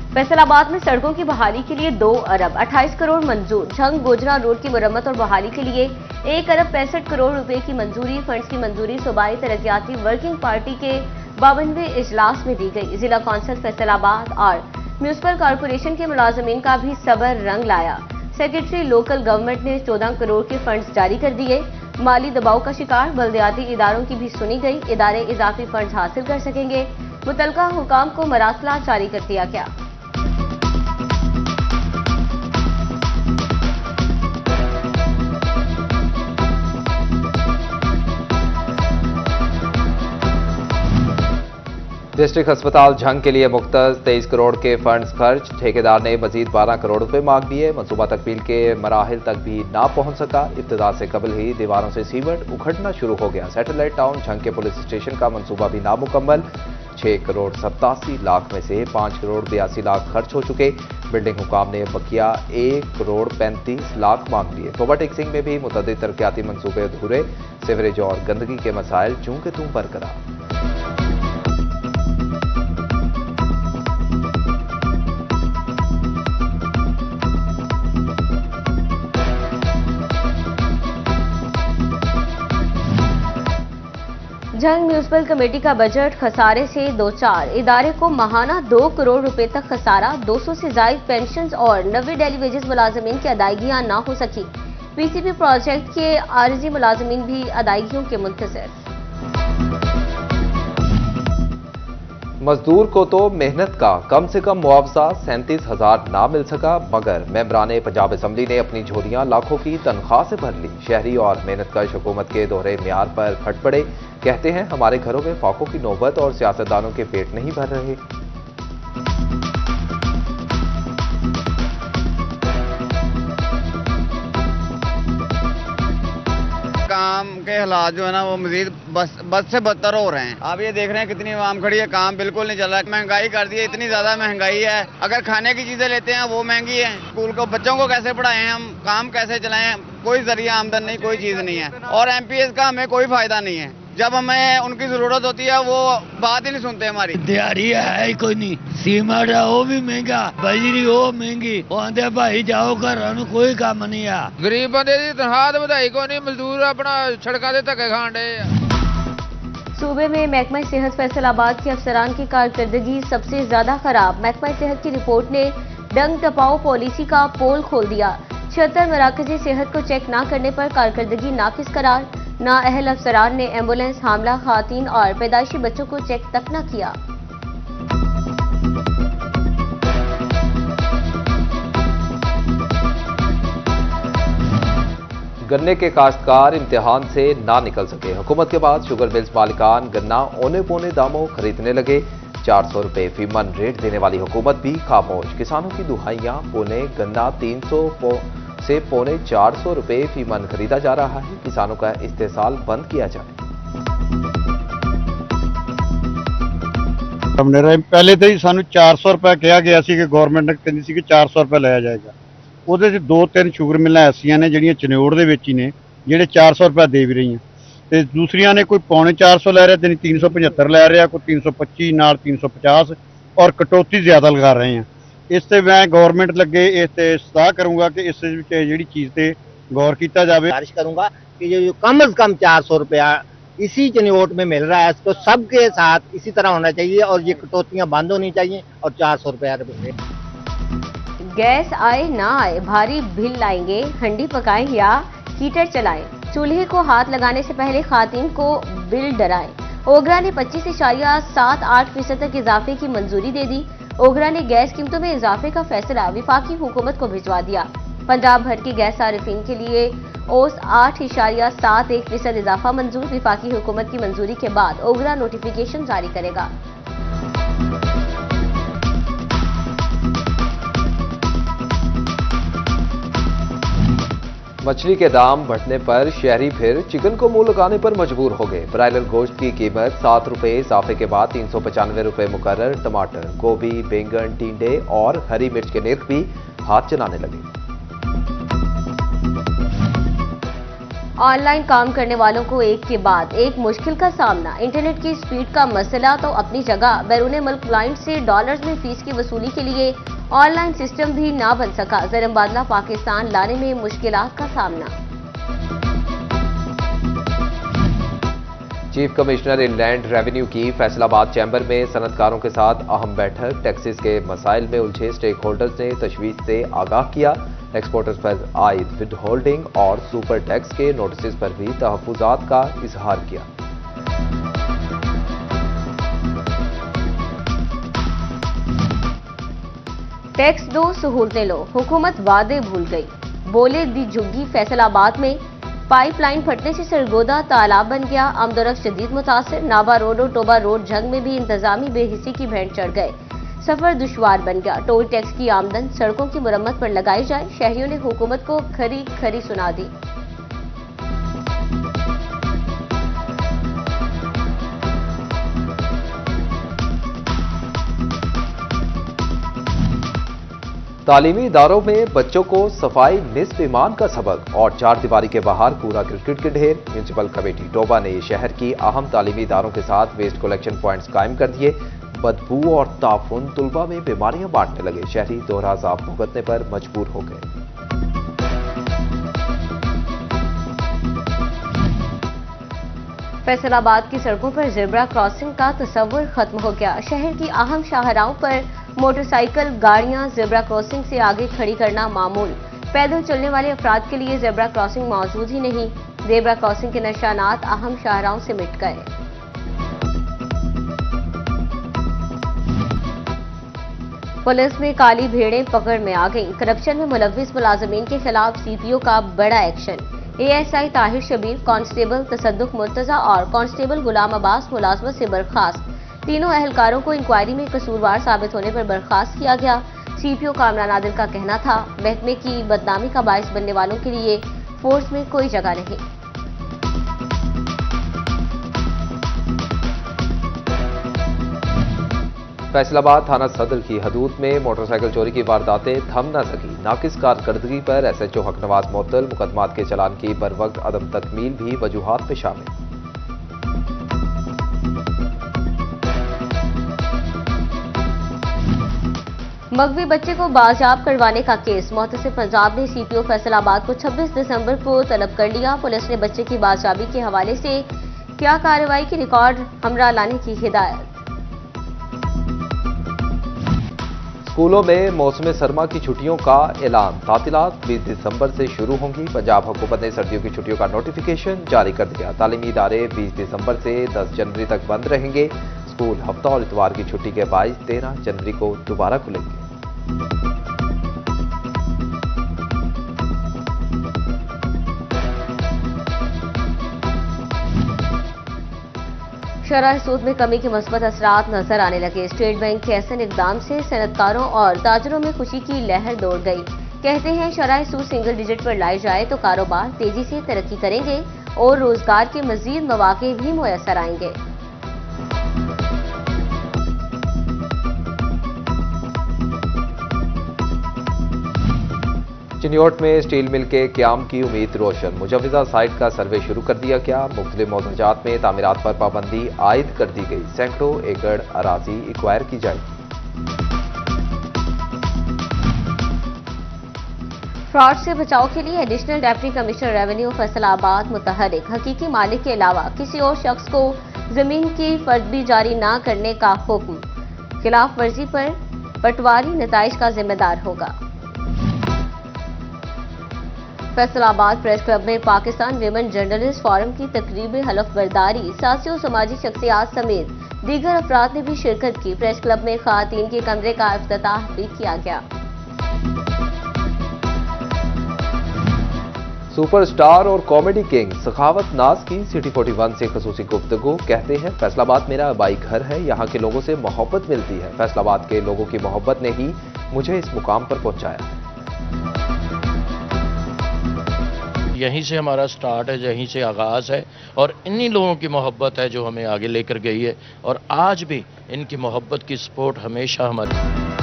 फैसलाबाद में सड़कों की बहाली के लिए 2 अरब 28 करोड़ मंजूर। झंग गोजरा रोड की मरम्मत और बहाली के लिए 1 अरब 65 करोड़ रुपए की मंजूरी। फंड्स की मंजूरी सूबाई तरक्याती वर्किंग पार्टी के 52वें इजलास में दी गई। जिला कौंसिल फैसलाबाद और म्यूनिसिपल कॉरपोरेशन के मुलाजमीन का भी सब्र रंग लाया। सेक्रेटरी लोकल गवर्नमेंट ने 14 करोड़ के फंड्स जारी कर दिए। माली दबाव का शिकार बल्दियाती इदारों की भी सुनी गई। इदारे इजाफी फंड्स हासिल कर सकेंगे। मुतलका हुकाम को मरासला जारी कर दिया गया। डिस्ट्रिक्ट अस्पताल झंग के लिए मुख्तस 23 करोड़ के फंड्स खर्च। ठेकेदार ने मजीद 12 करोड़ रुपए मांग दिए। मनसूबा तकमील के मराहिल तक भी ना पहुंच सका। इब्तिदा से कबल ही दीवारों से सीमेंट उखड़ना शुरू हो गया। सैटेलाइट टाउन झंग के पुलिस स्टेशन का मनसूबा भी नामुकम्मल। 6 करोड़ 87 लाख में से 5 करोड़ 82 लाख खर्च हो चुके। बिल्डिंग हुकाम ने बकिया 1 करोड़ 35 लाख मांग लिए। तोबा टेक्सिंग में भी मुतअद्दिद तरक्याती मनसूबे अधूरे। सीवरेज और गंदगी के मसाइल चूं के तूं बरकरार। झंग म्यूनिसिपल कमेटी का बजट खसारे से दो चार। इदारे को माहाना 2 करोड़ रुपए तक खसारा। 200 से ज्यादा पेंशन और 90 डेली वेजेस मुलाजमीन की अदायगियां ना हो सकी। पीसीपी प्रोजेक्ट के आरजी मुलाजमीन भी अदायगियों के मुंतज़िर। मजदूर को तो मेहनत का कम से कम मुआवजा 37,000 ना मिल सका, मगर मेंबरान पंजाब असम्बली ने अपनी झोलियां लाखों की तनख्वाह से भर ली। शहरी और मेहनतकश हुकूमत के दोहरे म्यार पर फट पड़े। कहते हैं हमारे घरों में फाकों की नौबत और सियासतदानों के पेट नहीं भर रहे। काम के हालात जो है ना वो मजीद बद से बदतर हो रहे हैं। आप ये देख रहे हैं कितनी आवाम खड़ी है, काम बिल्कुल नहीं चल रहा है। महंगाई कर दी है, इतनी ज्यादा महंगाई है। अगर खाने की चीजें लेते हैं वो महंगी है। स्कूल को बच्चों को कैसे पढ़ाएं, हम काम कैसे चलाएं, कोई जरिया आमदन नहीं, कोई चीज नहीं है। और एमपीएस का हमें कोई फायदा नहीं है। जब हमें उनकी जरूरत होती है वो बात ही नहीं सुनते हमारी। दिहाड़ी है ही कोई नहीं, सीमेंट है वो भी महंगा, बिजली वो महंगी। आंदे भाई जाओ घर कोई काम नहीं है। गरीब बंदे की तनख्वाह वधाई को नहीं, मजदूर अपना सड़कों के धक्के खान डे। सूबे में महकमा सेहत फैसलाबाद के अफसरान की कारकर्दगी सबसे ज्यादा खराब। महकमा सेहत की रिपोर्ट ने डंग टपाओ पॉलिसी का पोल खोल दिया। 76 मराकजी सेहत को चेक न करने पर कारकर्दगी नाकिस करार। नाअहल अफसरान ने एम्बुलेंस, हामला खातून और पैदाइशी बच्चों को चेक तक न किया। गन्ने के काश्तकार इम्तिहान से ना निकल सके। हुकूमत के बाद शुगर मिल्स मालिकान गन्ना औने पौने दामों खरीदने लगे। 400 रुपए फी मन रेट देने वाली हुकूमत भी खामोश। किसानों की दुहाइयां पौने गन्ना 300 से पौने 400 रुपए फी मन खरीदा जा रहा है। किसानों का इस्तेसाल बंद किया जाए। पहले तो ही सानू 400 रुपए कहा गया सी कि गवर्नमेंट ने कहती सी कि 400 रुपए लाया जाएगा। ਉਹਦੇ 'ਚ 2-3 ਸ਼ੂਗਰ ਮਿਲਾਂ ਐਸੀਆਂ ਨੇ ਜਿਹੜੀਆਂ ਚਨਿਓੜ ਦੇ ਵਿੱਚ ਹੀ ਨੇ ਜਿਹੜੇ 400 ਰੁਪਏ ਦੇ ਵੀ ਰਹੀਆਂ ਤੇ ਦੂਸਰੀਆਂ ਨੇ ਕੋਈ ਪੌਣੇ 400 ਲੈ ਰਿਹਾ ਤੇ 375 ਲੈ ਰਿਹਾ, ਕੋਈ 325 ਨਾਲ 350 ਔਰ ਕਟੌਤੀ ਜ਼ਿਆਦਾ ਲਗਾ ਰਹੇ हैं। ਇਸ ਤੇ ਮੈਂ ਗਵਰਨमेंट ਲੱਗੇ ਇਸ ਤੇ ਸਲਾਹ ਕਰੂੰਗਾ कि इस ਵਿੱਚ ਜਿਹੜੀ चीज़ ਤੇ गौर किया जाए। गुजारिश करूंगा कि जो कम से कम 400 रुपया इसी चनियोट में मिल रहा है इसको सबके साथ इसी तरह होना चाहिए और ये कटौतियां बंद होनी चाहिए और 400 रुपया। गैस आए ना आए भारी बिल लाएंगे। हंडी पकाएं या हीटर चलाएं। चूल्हे को हाथ लगाने से पहले खातून को बिल डराएं। ओगरा ने 25.78% तक इजाफे की मंजूरी दे दी। ओगरा ने गैस कीमतों में इजाफे का फैसला विफाकी हुकूमत को भिजवा दिया। पंजाब भर के गैस सारिफीन के लिए ओस 8.71% इजाफा मंजूर। विफाकी हुकूमत की मंजूरी के बाद ओगरा नोटिफिकेशन जारी करेगा। मछली के दाम बढ़ने पर शहरी फिर चिकन को मुंह लगाने पर मजबूर हो गए। ब्रायलर गोश्त की कीमत 7 रुपए इजाफे के बाद 395 रुपए मुकर्रर। टमाटर, गोभी, बैंगन, टिंडे और हरी मिर्च के निर्ख भी हाथ चलाने लगे। ऑनलाइन काम करने वालों को एक के बाद एक मुश्किल का सामना। इंटरनेट की स्पीड का मसला तो अपनी जगह, बैरून मुल्क क्लाइंट से डॉलर्स में फीस की वसूली के लिए ऑनलाइन सिस्टम भी ना बन सका। ज़रमबादला पाकिस्तान लाने में मुश्किलात का सामना। चीफ कमिश्नर इनलैंड रेवेन्यू की फैसलाबाद चैम्बर में सनतकारों के साथ अहम बैठक। टैक्सेस के मसाइल में उलझे स्टेक होल्डर्स ने तशवीश से आगाह किया। एक्सपोर्टर्स पर आयद विद होल्डिंग और सुपर टैक्स के नोटिस पर भी तहफ्फुजात का इजहार किया। टैक्स दो सहूलतें लो, हुकूमत वादे भूल गई, बोले दी झुग्गी। फैसलाबाद में पाइपलाइन फटने से सरगोदा तालाब बन गया। आमदोरफ्त शदीद मुतासिर। नाबा रोड और टोबा रोड जंग में भी इंतजामी बेहिसी की भेंट चढ़ गए। सफर दुश्वार बन गया। टोल टैक्स की आमदन सड़कों की मुरम्मत पर लगाई जाए। शहरियों ने हुकूमत को खरी खरी सुना दी। तालीमी इदारों में बच्चों को सफाई निस्फ ईमान का सबक और चार दीवारी के बाहर कूड़ा क्रिकेट के ढेर। म्यूनिसिपल कमेटी टोबा ने शहर की अहम तालीमी इदारों के साथ वेस्ट कलेक्शन पॉइंट्स कायम कर दिए। बदबू और ताफुन तुलबा में बीमारियां बांटने लगे। शहरी दोहरा अज़ाब भुगतने पर मजबूर हो गए। फैसलाबाद की सड़कों पर ज़ेब्रा क्रॉसिंग का तस्वुर खत्म हो गया। शहर की अहम शाहराहों पर मोटरसाइकिल गाड़ियां ज़ेब्रा क्रॉसिंग से आगे खड़ी करना मामूल। पैदल चलने वाले अफराद के लिए ज़ेब्रा क्रॉसिंग मौजूद ही नहीं। ज़ेब्रा क्रॉसिंग के निशानात अहम शाहराहों से मिट गए। पुलिस में काली भेड़ें पकड़ में आ गईं। करप्शन में मुलव्विस मुलाजमीन के खिलाफ सीपीओ का बड़ा action. ASI Tahir Shabir, constable Tassaduq Murtaza और कांस्टेबल गुलाम अब्बास मुलाजमत से बर्खास्त। तीनों अहलकारों को इंक्वायरी में कसूरवार साबित होने पर बर्खास्त किया गया। सीपीओ कामरान आदिल का कहना था, महकमे की बदनामी का बायस बनने वालों के लिए फोर्स में कोई जगह नहीं। फैसलाबाद थाना सदर की हदूद में मोटरसाइकिल चोरी की वारदातें थम न सकी। नाकिस कारकर्दगी पर एसएचओ हकनवाज मुअत्तल। मुकदमात के चलान की बरवक्त अदम तकमील भी वजूहात में शामिल। मगवी बच्चे को बाजियाब करवाने का केस। मुहतसिब पंजाब ने सीपीओ फैसलाबाद को 26 दिसंबर को तलब कर लिया। पुलिस ने बच्चे की बाजियाबी के हवाले से क्या कार्रवाई की रिकॉर्ड हमरा लाने की हिदायत। स्कूलों में मौसम सरमा की छुट्टियों का ऐलान। तातीलात 20 दिसंबर से शुरू होंगी। पंजाब हुकूमत ने सर्दियों की छुट्टियों का नोटिफिकेशन जारी कर दिया। तालीमी इदारे 20 दिसंबर से 10 जनवरी तक बंद रहेंगे। स्कूल हफ्ता और इतवार की छुट्टी के बाद 13 जनवरी को दोबारा खुलेंगे। शरह सूद में कमी के मुस्बत असरात नजर आने लगे। स्टेट बैंक के ऐसे इकदाम से सनतकारों और ताजरों में खुशी की लहर दौड़ गई। कहते हैं शरह सूद सिंगल डिजिट पर लाई जाए तो कारोबार तेजी से तरक्की करेंगे और रोजगार के मजीद मौके भी मुयसर आएंगे। चिन्योट में स्टील मिल के क्याम की उम्मीद रोशन। मुजवजा साइट का सर्वे शुरू कर दिया गया। मुख्तलिफ मौजूदात में तामीरात पर पाबंदी आयद कर दी गई। सैकड़ों एकड़ अराजी एक्वायर की जाएगी। फ्रॉड से बचाव के लिए additional deputy commissioner revenue Faisalabad मुतहरिक। हकीकी मालिक के अलावा किसी और शख्स को जमीन की फर्जी जारी न करने का हुक्म। खिलाफ वर्जी पर पटवारी नताइज का जिम्मेदार होगा। फैसलाबाद प्रेस क्लब में पाकिस्तान विमेन जर्नलिस्ट फोरम की तकरीब हलफ बर्दारी। सियासी और समाजी शख्सियात समेत दीगर अफराद ने भी शिरकत की। प्रेस क्लब में खातीन के कमरे का इफ्तिताह भी किया गया। सुपरस्टार और कॉमेडी किंग सखावत नाज की सिटी 41 से खसूसी गुफ्तगू। कहते हैं फैसलाबाद मेरा आबाई घर है, यहाँ के लोगों से मोहब्बत मिलती है। फैसलाबाद के लोगों की मोहब्बत ने ही मुझे इस मुकाम पर पहुंचाया। यहीं से हमारा स्टार्ट है, यहीं से आगाज़ है और इन्हीं लोगों की मोहब्बत है जो हमें आगे लेकर गई है और आज भी इनकी मोहब्बत की सपोर्ट हमेशा हमारी।